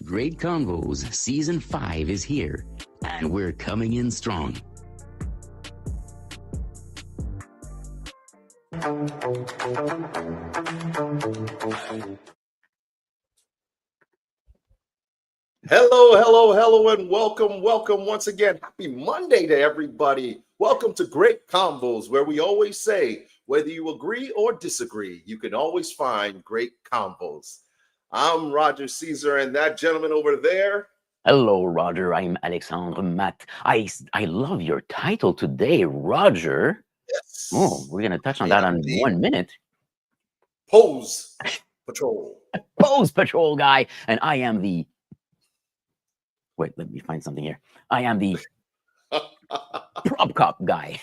Great Convos Season 5 is here, and we're coming in strong. Hello, and welcome once again. Happy Monday to everybody. Welcome to Great Convos, where we always say, whether you agree or disagree, you can always find great convos. I'm Roger Caesar, and that gentleman over there. Hello, Roger. I'm Alexandre Matt. I love your title today, Roger. Yes. Oh, we're going to touch on that in 1 minute. Pose Patrol. Pose Patrol guy. And I am the... Wait, let me find something here. I am the prop cop guy.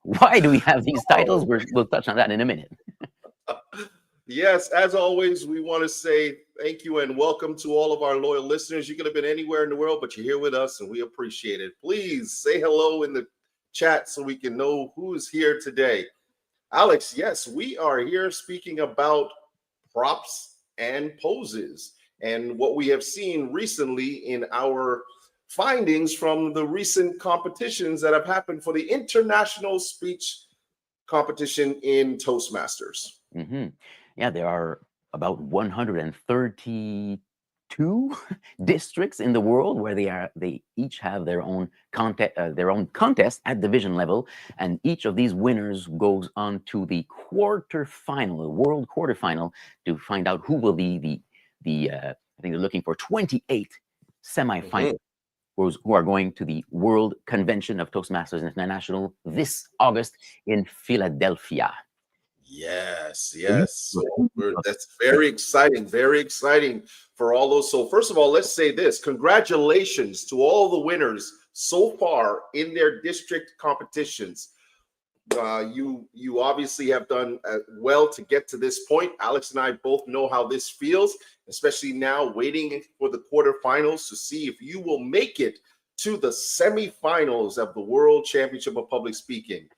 Why do we have these titles? We'll touch on that in a minute. Yes, as always, we want to say thank you and welcome to all of our loyal listeners. You could have been anywhere in the world, but you're here with us, and we appreciate it. Please say hello in the chat so we can know who is here today. Alex, yes, we are here speaking about props and poses and what we have seen recently in our findings from the recent competitions that have happened for the international speech competition in Toastmasters. Mm-hmm. Yeah, there are about 132 districts in the world where they each have their own contest at division level, and each of these winners goes on to the quarterfinal, the world quarterfinal, to find out who will be the I think they're looking for 28 semifinals who are going to the World Convention of Toastmasters International this August in Philadelphia. Yes. So that's very exciting for all those. So first of all, let's say this: congratulations to all the winners so far in their district competitions. You obviously have done well to get to this point. Alex and I both know how this feels, especially now waiting for the quarterfinals to see if you will make it to the semifinals of the World Championship of Public Speaking.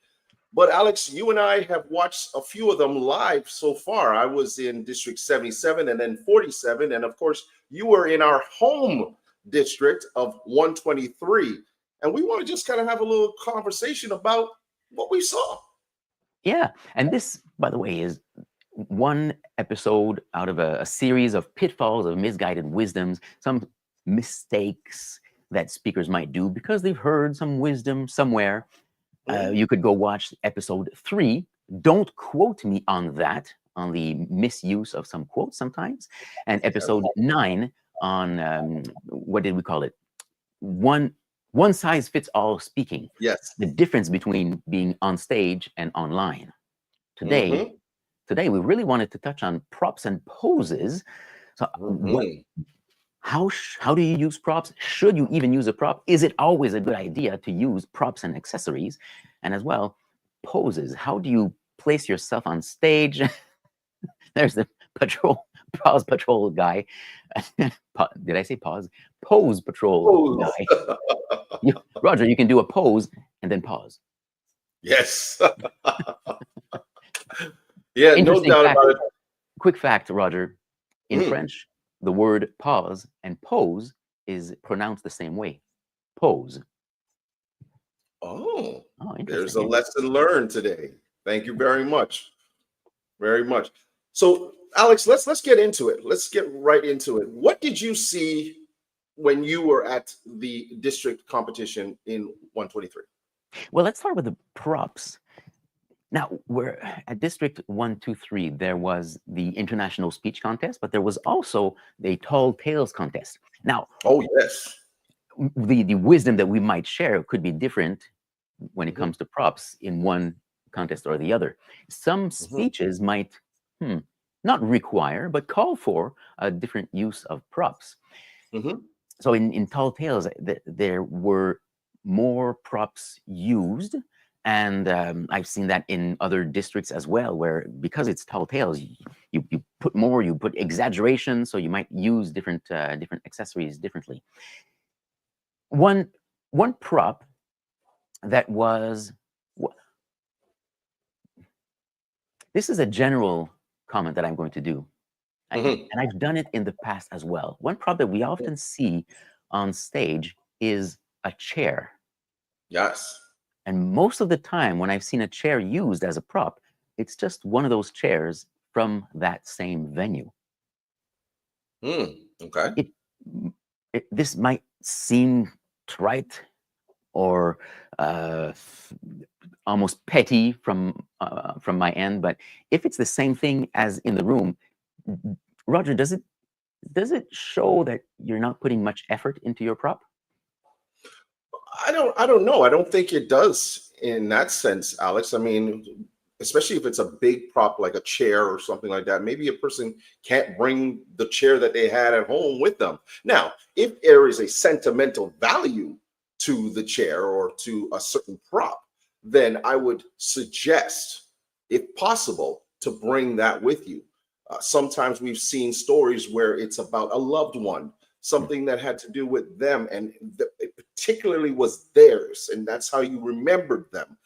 But Alex, you and I have watched a few of them live so far. I was in District 77 and then 47. And of course, you were in our home district of 123. And we want to just kind of have a little conversation about what we saw. Yeah. And this, by the way, is one episode out of a series of pitfalls of misguided wisdoms, some mistakes that speakers might do because they've heard some wisdom somewhere. You could go watch episode 3. Don't quote me on that, on the misuse of some quotes sometimes. And episode 9 on, what did we call it? One size fits all speaking. Yes. The difference between being on stage and online. Today, we really wanted to touch on props and poses. So how do you use props? Should you even use a prop? Is it always a good idea to use props and accessories? And as well, poses. How do you place yourself on stage? There's the pause patrol guy. Did I say pause? Pose patrol guy. Roger, you can do a pose and then pause. Yes. Yeah, no doubt about it. Quick fact, Roger. In French, the word pause and pose is pronounced the same way. Pose. Oh, there's a lesson learned today. Thank you very much. Very much. So, Alex, let's get into it. Let's get right into it. What did you see when you were at the district competition in 123? Well, let's start with the props. Now, we're at District 123, there was the International Speech Contest, but there was also the Tall Tales Contest. Now, the wisdom that we might share could be different when it comes to props in one contest or the other. Some speeches might not require, but call for a different use of props. So in Tall Tales, there were more props used. And I've seen that in other districts as well, where because it's Tall Tales, you put more, you put exaggeration, so you might use different accessories differently. One prop that was this is a general comment that I'm going to do. Mhm. And I've done it in the past as well. One prop that we often see on stage is a chair. Yes. And most of the time, when I've seen a chair used as a prop, it's just one of those chairs from that same venue. Okay. It, this might seem trite or almost petty from my end, but if it's the same thing as in the room, Roger, does it show that you're not putting much effort into your prop? I don't know. I don't think it does in that sense, Alex. I mean, especially if it's a big prop like a chair or something like that. Maybe a person can't bring the chair that they had at home with them. Now, if there is a sentimental value to the chair or to a certain prop, then I would suggest, if possible, to bring that with you. Sometimes we've seen stories where it's about a loved one, something that had to do with them, and it particularly was theirs, and that's how you remembered them.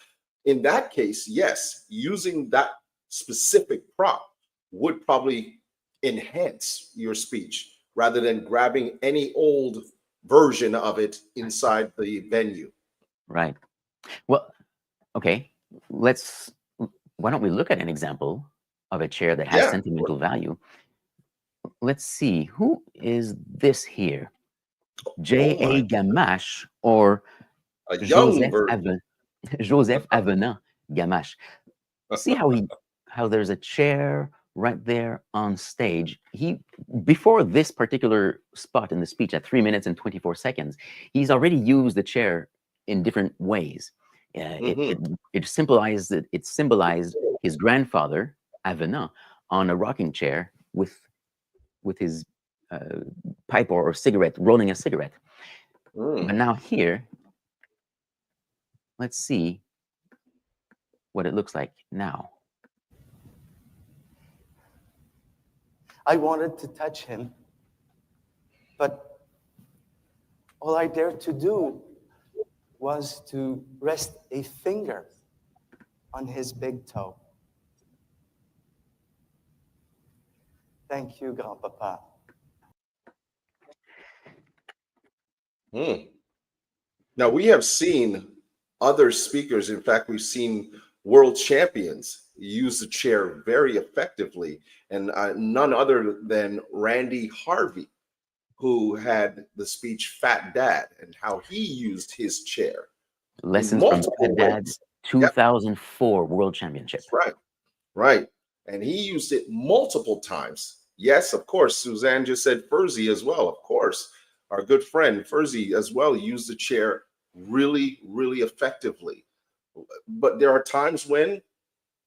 In that case, yes, using that specific prop would probably enhance your speech rather than grabbing any old version of it inside the venue. Right. Well, okay. Why don't we look at an example of a chair that has Yeah, sentimental value? Let's see, who is this here? oh J.A. my, Gamache or a young Joseph version. Joseph Avenant Gamache. See how there's a chair right there on stage. Before this particular spot in the speech at 3 minutes and 24 seconds, he's already used the chair in different ways. It symbolized his grandfather Avenant on a rocking chair with his pipe or cigarette, rolling a cigarette. But now here, let's see what it looks like now. I wanted to touch him, but all I dared to do was to rest a finger on his big toe. Thank you, Grandpapa. Now, we have seen other speakers. In fact, we've seen world champions use the chair very effectively, and none other than Randy Harvey, who had the speech Fat Dad, and how he used his chair in Lessons from multiple Fat Dad's ways. 2004 World Championship. Right, right. And he used it multiple times. Yes, of course. Suzanne just said Furzy as well. Of course, our good friend Furzy as well used the chair really, really effectively. But there are times when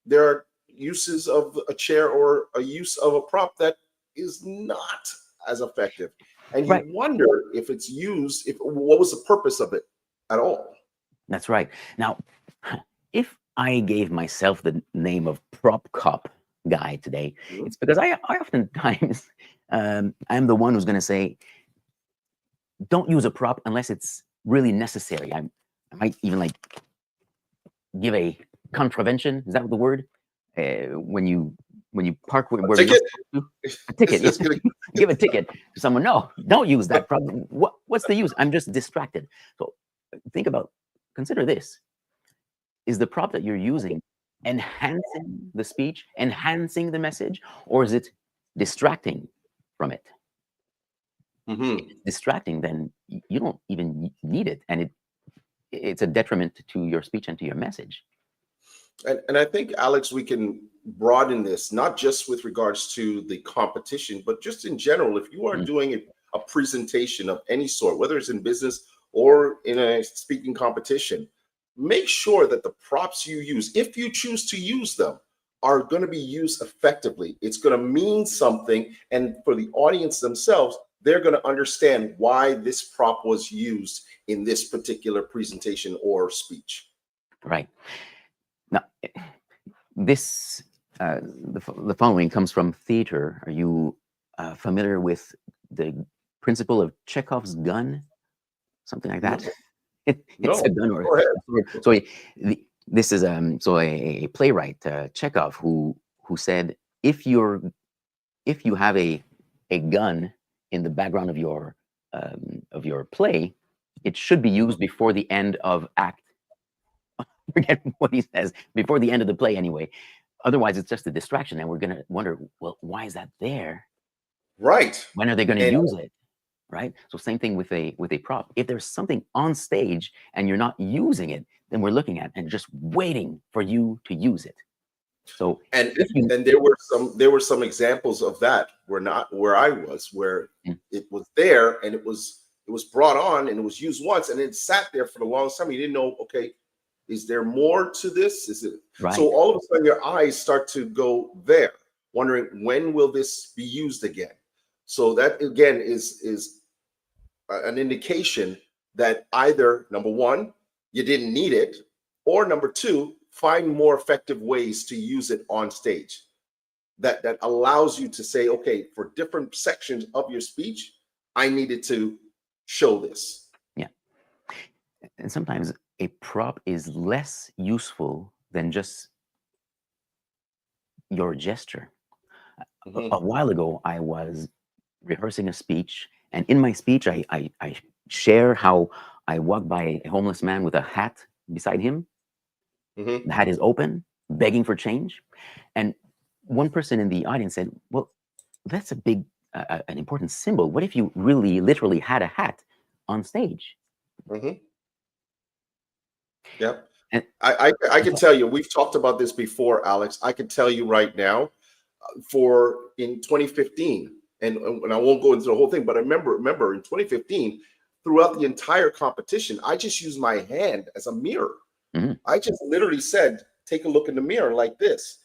there are uses of a chair or a use of a prop that is not as effective. And you Right. wonder if it's used, what was the purpose of it at all? That's right. Now, if I gave myself the name of prop cop guy today, it's because I oftentimes I'm the one who's going to say, don't use a prop unless it's really necessary. I might even like give a contravention. Is that the word? When you park where you're not supposed to? A ticket. Yes. Give a ticket to someone. No, don't use that prop. What's the use? I'm just distracted. So consider this. Is the prop that you're using enhancing the speech, enhancing the message, or is it distracting from it? If it's distracting, then you don't even need it, and it's a detriment to your speech and to your message. And I think, Alex, we can broaden this, not just with regards to the competition, but just in general. If you are doing a presentation of any sort, whether it's in business or in a speaking competition, make sure that the props you use, if you choose to use them, are going to be used effectively. It's going to mean something. And for the audience themselves, they're going to understand why this prop was used in this particular presentation or speech. Right. Now, this the following comes from theater. Are you familiar with the principle of Chekhov's gun? Something like that. It's a gun or a sword. So this is a playwright, Chekhov, who who said, if you have a gun in the background of your play, it should be used before the end of act. Forget what he says, before the end of the play anyway. Otherwise, it's just a distraction, and we're gonna wonder, well, why is that there? Right. When are they going to And use it? Right. So same thing with a prop. If there's something on stage and you're not using it, then we're looking at and just waiting for you to use it. So and if you, and there were some examples of that where I was, where Mm. it was there and it was brought on and it was used once and it sat there for the longest time. You didn't know, okay, is there more to this? Is it right. So all of a sudden your eyes start to go there, wondering when will this be used again? So that again is an indication that either number one, you didn't need it, or number two, find more effective ways to use it on stage that allows you to say, okay, for different sections of your speech, I needed to show this. Yeah. And sometimes a prop is less useful than just your gesture. Mhm. A while ago, I was rehearsing a speech, and in my speech, I share how I walked by a homeless man with a hat beside him. Mhm. The hat is open, begging for change. And one person in the audience said, well, that's a big, an important symbol. What if you really literally had a hat on stage? Mhm. Yep. And I can tell you, we've talked about this before, Alex. I can tell you right now, for in 2015, and I won't go into the whole thing, but I remember in 2015, throughout the entire competition, I just used my hand as a mirror. Mhm. I just literally said, take a look in the mirror like this.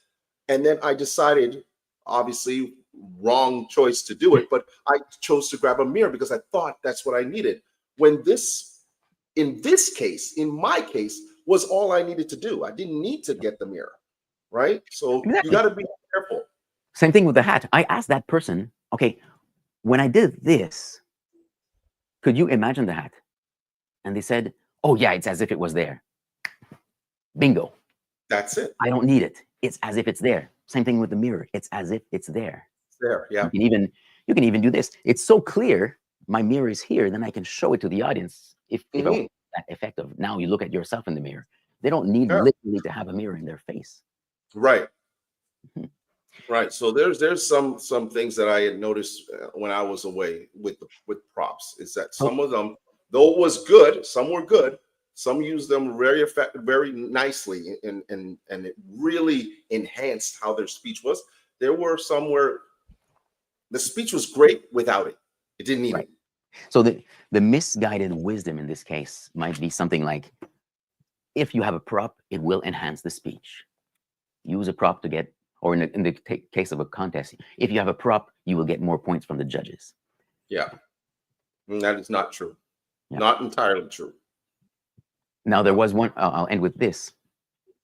And then I decided, obviously, wrong choice to do it, but I chose to grab a mirror because I thought that's what I needed. When this, in this case, in my case, was all I needed to do. I didn't need to get the mirror, right? So you Exactly. got to be careful. Same thing with the hat. I asked that person, okay, when I did this, could you imagine the hat? And they said, oh, yeah, it's as if it was there. Bingo. That's it. I don't need it. It's as if it's there. Same thing with the mirror. It's as if it's there. It's there. Yeah. You can even do this. It's so clear. My mirror is here. Then I can show it to the audience. If I want that effect of now you look at yourself in the mirror. They don't need Yeah. literally to have a mirror in their face. Right. Mhm. Right. So there's some things that I had noticed when I was away with props, is that some of them, though it was good, some were good, some used them very nicely, and it really enhanced how their speech was. There were some where the speech was great without it. It didn't need Right. it. So the misguided wisdom in this case might be something like, if you have a prop, it will enhance the speech. Use a prop to get, or in the case of a contest, if you have a prop, you will get more points from the judges. Yeah. And that is not true. Yeah. Not entirely true. Now, there was one, I'll end with this.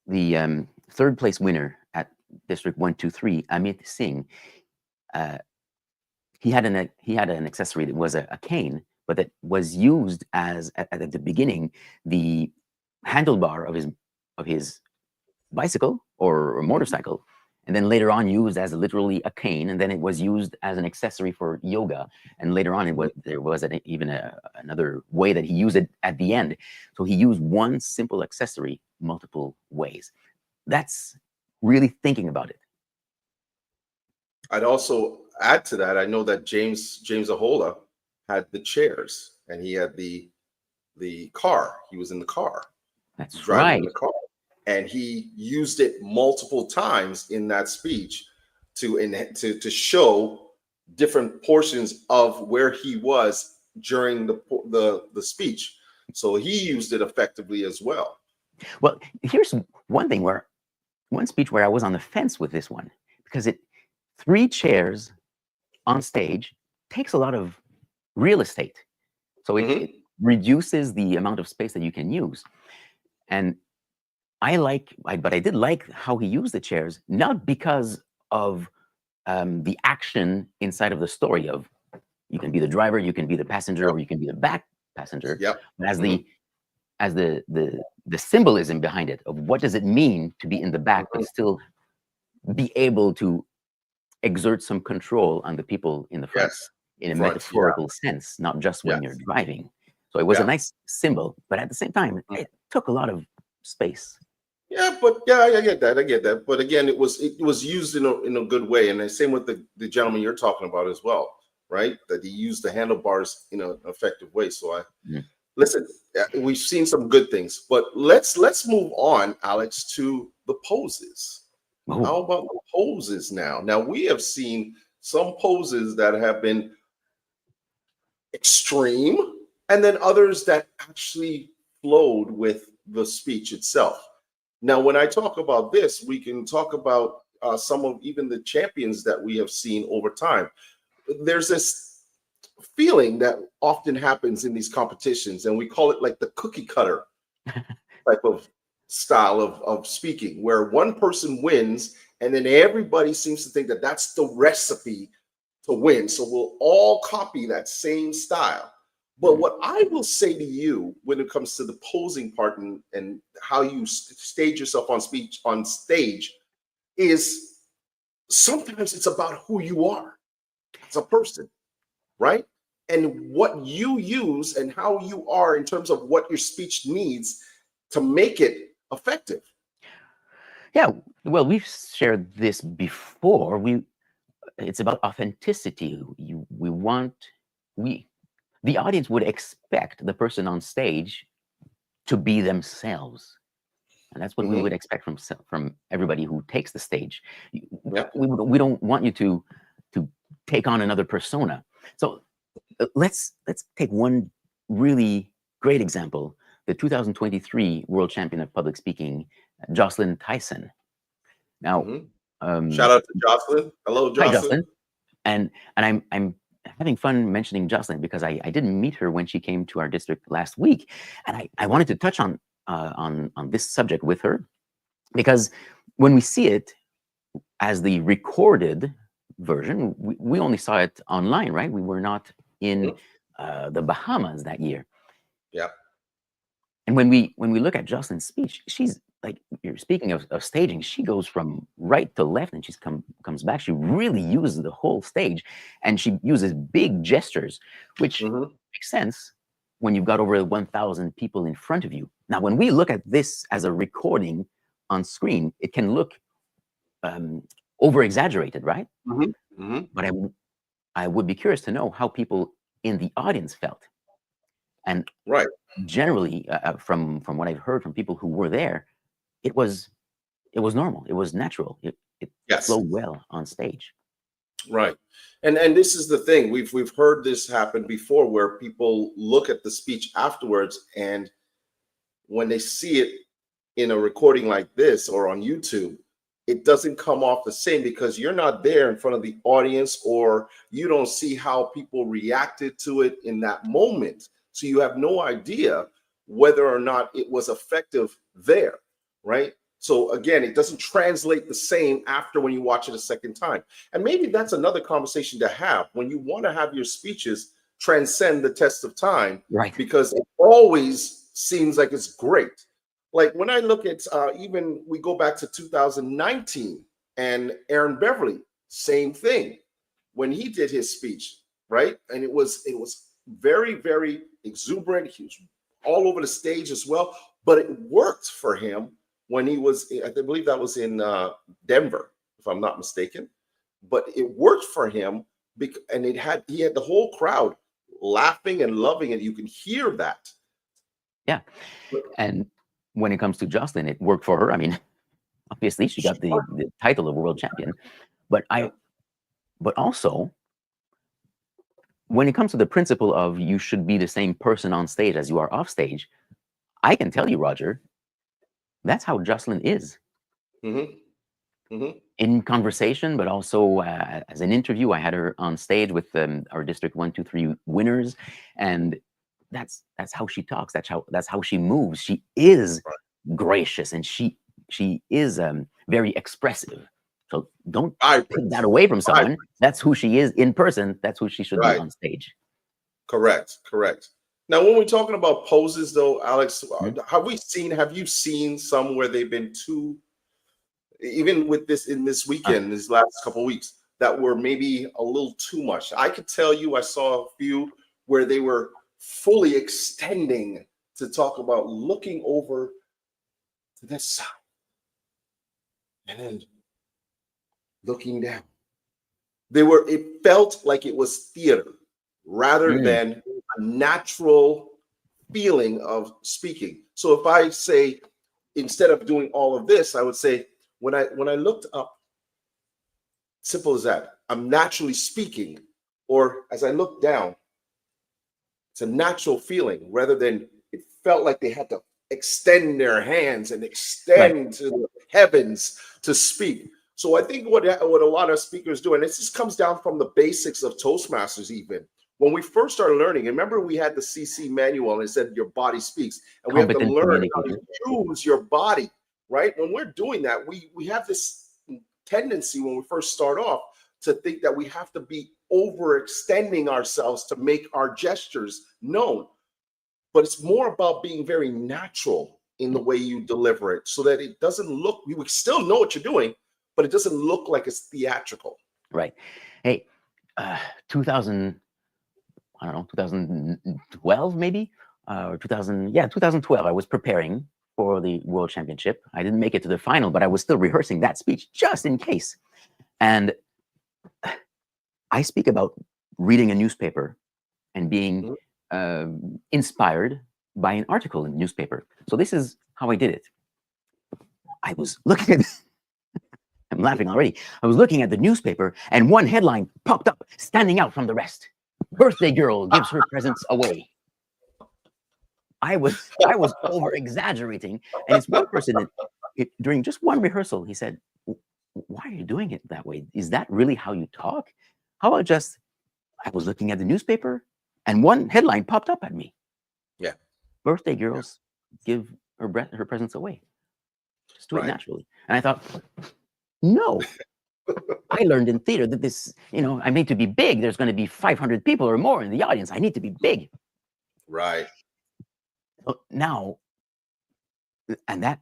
The third place winner at District 123, Amit Singh, he had an accessory that was a cane, but that was used as, at the beginning, the handlebar of his bicycle or motorcycle, and then later on used as literally a cane, and then it was used as an accessory for yoga, and later on there was even another way that he used it at the end. So he used one simple accessory multiple ways. That's really thinking about it. I'd also add to that, I know that James Ahola had the chairs, and he had the car. He was in the car. That's Driving right. in the car. And he used it multiple times in that speech to show different portions of where he was during the speech. So he used it effectively as well. Well, here's one speech where I was on the fence with this one, because 3 chairs on stage takes a lot of real estate. So it reduces the amount of space that you can use. And but I did like how he used the chairs, not because of the action inside of the story of you can be the driver, you can be the passenger, or you can be the back passenger. Yep. But as the symbolism behind it of what does it mean to be in the back but still be able to exert some control on the people in the front, Yes. in a Front, metaphorical sense, not just when you're Yes. driving. So it was a Yeah. nice symbol, but at the same time, it took a lot of space. Yeah, but yeah, I get that. I get that. But again, it was used in a good way, and the same with the gentleman you're talking about as well, right? That he used the handlebars in an effective way. So listen. We've seen some good things, but let's move on, Alex, to the poses. Oh. How about the poses now? Now we have seen some poses that have been extreme, and then others that actually flowed with the speech itself. Now, when I talk about this, we can talk about some of even the champions that we have seen over time. There's this feeling that often happens in these competitions, and we call it like the cookie cutter type of style of speaking, where one person wins, and then everybody seems to think that that's the recipe to win. So we'll all copy that same style. But what I will say to you when it comes to the posing part and how you stage yourself on stage is sometimes it's about who you are as a person, right? And what you use and how you are in terms of what your speech needs to make it effective. Yeah, well, we've shared this before. It's about authenticity. The audience would expect the person on stage to be themselves, and that's what we would expect from everybody who takes the stage. Yep. We don't want you to take on another persona. So let's take one really great example: the 2023 world champion of public speaking, Jocelyn Tyson. Now, shout out to Jocelyn. Hello, Jocelyn. Hi, Jocelyn. And I'm having fun mentioning Jocelyn because I didn't meet her when she came to our district last week, and I wanted to touch on this subject with her, because when we see it as the recorded version, we only saw it online, right? We were not in the Bahamas that year. Yeah. And when we look at Jocelyn's speech, she's like, you're speaking of staging, she goes from right to left and she comes back. She really uses the whole stage, and she uses big gestures, which makes sense when you've got over 1,000 people in front of you. Now, when we look at this as a recording on screen, it can look over exaggerated, right? But I would be curious to know how people in the audience felt. And generally, from what I've heard from people who were there, it was normal. It was natural. It flowed well on stage. Right. And this is the thing. We've heard this happen before, where people look at the speech afterwards, and when they see it in a recording like this or on YouTube, it doesn't come off the same because you're not there in front of the audience, or you don't see how people reacted to it in that moment. So you have no idea whether or not it was effective there, right? So again, it doesn't translate the same after when you watch it a second time. And maybe that's another conversation to have when you want to have your speeches transcend the test of time, right? Because it always seems like it's great. Like when I look at even we go back to 2019 and Aaron Beverly, same thing when he did his speech, right? And it was very, very exuberant. He was all over the stage as well, but it worked for him when he was, I believe that was in Denver, if I'm not mistaken. But it worked for him, and he had the whole crowd laughing and loving it. You can hear that. Yeah, and when it comes to Jocelyn, it worked for her. I mean, obviously she got the title of world champion, but also when it comes to the principle of you should be the same person on stage as you are off stage, I can tell you, Roger, that's how Jocelyn is. In conversation, but also as an interview. I had her on stage with our District 1, 2, 3 winners, and that's how she talks. That's how she moves. She is gracious, and she is very expressive. So don't take that away from someone. That's who she is in person. That's who she should be on stage. Correct. Now, when we're talking about poses, though, Alex, have you seen some where they've been too even with this in this weekend, this last couple of weeks, that were maybe a little too much. I could tell you I saw a few where they were fully extending to talk about looking over to this side and then looking down. It felt like it was theater rather than a natural feeling of speaking. So if I say, instead of doing all of this, I would say, when I looked up, simple as that, I'm naturally speaking. Or as I look down, it's a natural feeling rather than it felt like they had to extend their hands and extend to the heavens to speak. So I think what a lot of speakers do, and this just comes down from the basics of Toastmasters even. When we first started learning, remember we had the CC manual and it said your body speaks. And we have to learn how to use your body, right? When we're doing that, we have this tendency when we first start off to think that we have to be overextending ourselves to make our gestures known. But it's more about being very natural in the way you deliver it so that it doesn't look, you still know what you're doing, but it doesn't look like it's theatrical. Right. Hey, 2012 maybe, or 2012. I was preparing for the World Championship. I didn't make it to the final, but I was still rehearsing that speech just in case. And I speak about reading a newspaper and being inspired by an article in the newspaper. So this is how I did it. I was looking at I'm laughing already. I was looking at the newspaper and one headline popped up, standing out from the rest. Birthday girl gives her presents away. I was over exaggerating. And it's one person that, during just one rehearsal, he said, why are you doing it that way? Is that really how you talk? How about just, I was looking at the newspaper and one headline popped up at me. Yeah. Birthday girls give her presents away. Just do it naturally. And I thought, no, I learned in theater that this, I need to be big. There's going to be 500 people or more in the audience. I need to be big. Right. So now, and that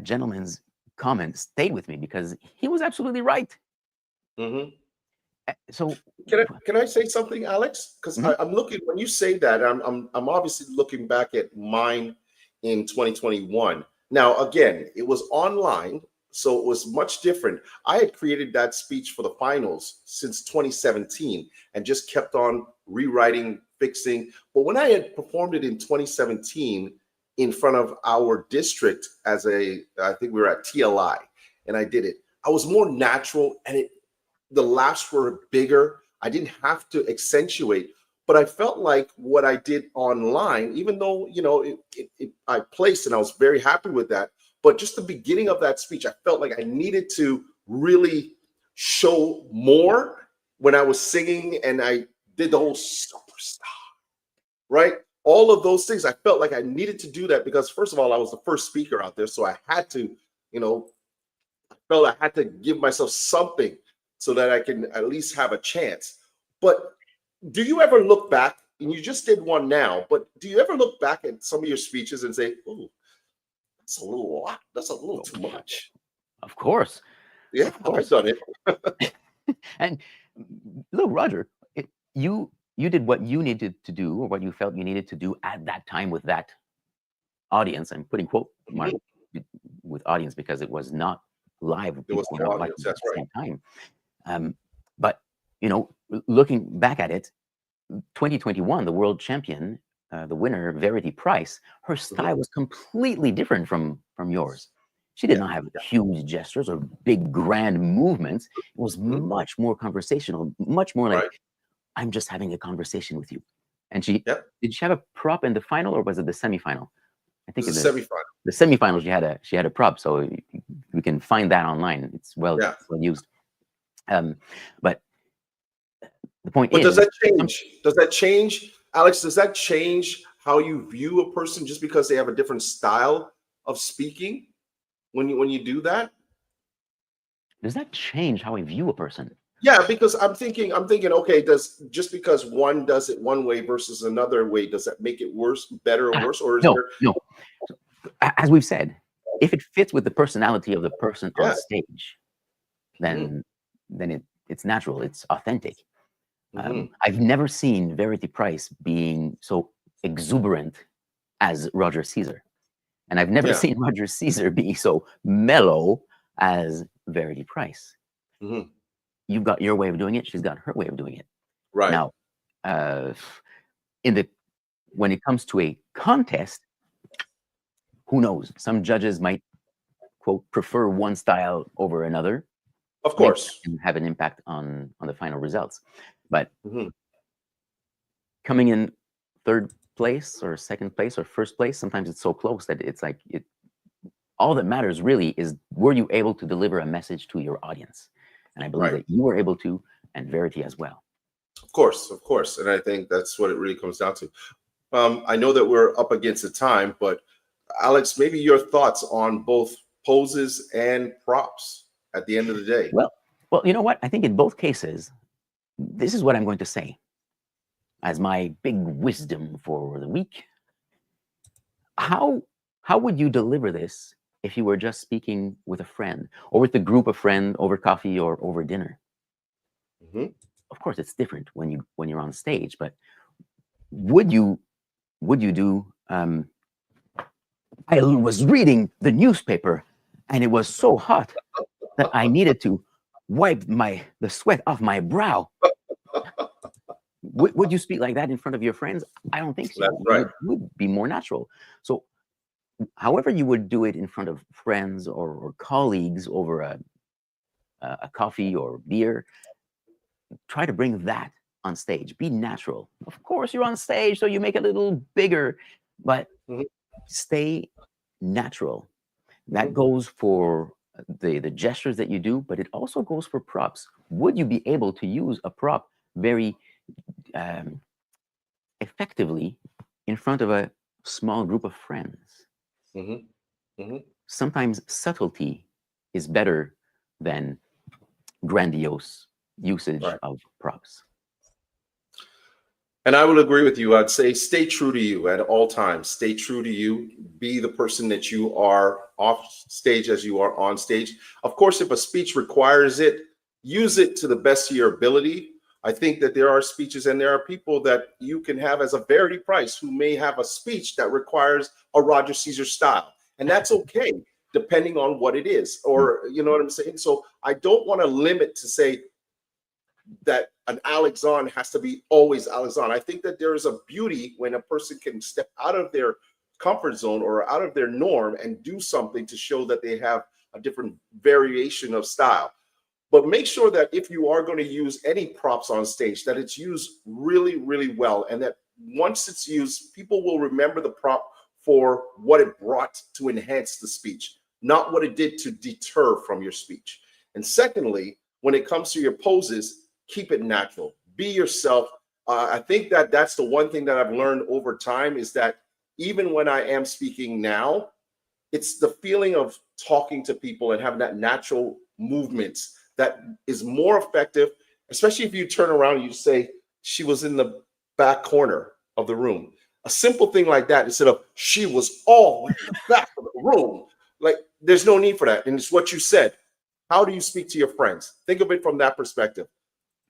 gentleman's comment stayed with me because he was absolutely right. Mm-hmm. So can I say something, Alex? Because I'm looking, when you say that, I'm obviously looking back at mine in 2021. Now, again, it was online. So it was much different. I had created that speech for the finals since 2017 and just kept on rewriting, fixing. But when I had performed it in 2017 in front of our district I think we were at TLI, and I did it, I was more natural and the laughs were bigger. I didn't have to accentuate, but I felt like what I did online, even though, I placed and I was very happy with that. But just the beginning of that speech, I felt like I needed to really show more when I was singing, and I did the whole superstar, right? All of those things, I felt like I needed to do that because, first of all, I was the first speaker out there. So I had to, I felt I had to give myself something so that I can at least have a chance. But do you ever look back, and you just did one now, but do you ever look back at some of your speeches and say, oh, that's a little lot. That's a little too much. Of course. Yeah, of course. I've done it. And look, Roger, you did what you needed to do or what you felt you needed to do at that time with that audience. I'm putting quote mark with audience because it was not live. It was no audience. That's right. Time. But, looking back at it, 2021, the world champion, the winner, Verity Price, her style was completely different from yours. She did not have huge gestures or big grand movements. It was much more conversational, much more like, I'm just having a conversation with you. And did she have a prop in the final or was it the semifinal? I think it's the semifinal. The semifinal, she had a prop, so you can find that online. It's well used. But the point is, does that change? Does that change, Alex? Does that change how you view a person just because they have a different style of speaking when you do that? Does that change how I view a person? Yeah, because I'm thinking, okay, just because one does it one way versus another way, does that make it worse, better, or worse? Or is no. As we've said, if it fits with the personality of the person on Yeah. stage, then it's natural, it's authentic. Mhm. I've never seen Verity Price being so exuberant as Roger Caesar, and I've never Yeah. seen Roger Caesar being so mellow as Verity Price. Mhm. You've got your way of doing it, she's got her way of doing it. Right. Now, when it comes to a contest, who knows? Some judges might, quote, prefer one style over another. Of Maybe course. that can have an impact on the final results. But Mhm. coming in third place or second place or first place, sometimes it's so close that it's like all that matters really is, were you able to deliver a message to your audience? And I believe Right. that you were able to, and Verity as well. Of course. And I think that's what it really comes down to. I know that we're up against the time, but Alex, maybe your thoughts on both poses and props at the end of the day. Well, you know what? I think in both cases, this is what I'm going to say as my big wisdom for the week. How would you deliver this if you were just speaking with a friend or with a group of friends over coffee or over dinner? Mhm. Of course, it's different when you're on stage, but would you do? I was reading the newspaper, and it was so hot that I needed to wipe the sweat off my brow. Would you speak like that in front of your friends? I don't think so. That's You right. would be more natural. So, however you would do it in front of friends or colleagues over a coffee or beer, try to bring that on stage. Be natural. Of course, you're on stage, so you make it a little bigger, but Mhm. stay natural. That Mhm. goes for the gestures that you do, but it also goes for props. Would you be able to use a prop very effectively in front of a small group of friends? Mhm. Mhm. Sometimes subtlety is better than grandiose usage Right. of props. And I would agree with you. I'd say stay true to you at all times. Stay true to you. Be the person that you are off stage as you are on stage. Of course, if a speech requires it, use it to the best of your ability. I think that there are speeches and there are people that you can have as a Verity Price who may have a speech that requires a Roger Caesar style. And that's okay, depending on what it is. Or, you know what I'm saying? So I don't want to limit to say that an Alexandre has to be always Alexandre. I think that there is a beauty when a person can step out of their comfort zone or out of their norm and do something to show that they have a different variation of style. But make sure that if you are going to use any props on stage, that it's used really, really well. And that once it's used, people will remember the prop for what it brought to enhance the speech, not what it did to deter from your speech. And secondly, when it comes to your poses, keep it natural. Be yourself. I think that that's the one thing that I've learned over time is that even when I am speaking now, it's the feeling of talking to people and having that natural movements that is more effective, especially if you turn around and you say, she was in the back corner of the room. A simple thing like that, instead of she was all in the back of the room. Like, there's no need for that. And it's what you said. How do you speak to your friends? Think of it from that perspective.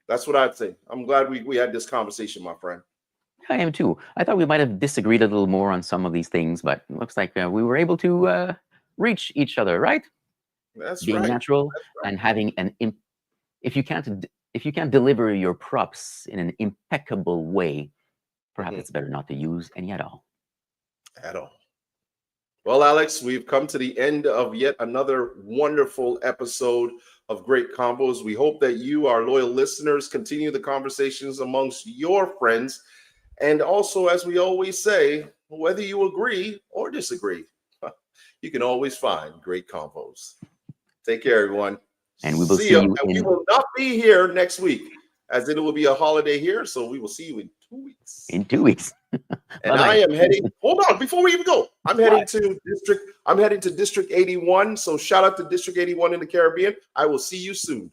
That's what I'd say. I'm glad we had this conversation, my friend. I am too. I thought we might have disagreed a little more on some of these things, but it looks like we were able to reach each other, right? That's Being right. natural and having if you can't deliver your props in an impeccable way, perhaps it's better not to use any at all. At all. Well, Alex, we've come to the end of yet another wonderful episode of Great Convos. We hope that you, our loyal listeners, continue the conversations amongst your friends. And also, as we always say, whether you agree or disagree, you can always find Great Convos. Take care, everyone. And we will see you. you And we will not be here next week, as it will be a holiday here. So we will see you in 2 weeks. In 2 weeks. And I am heading. Hold on, before we even go, I'm heading to District 81. So shout out to District 81 in the Caribbean. I will see you soon.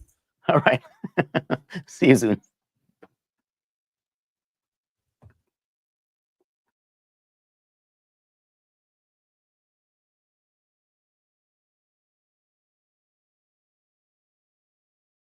All right. See you soon.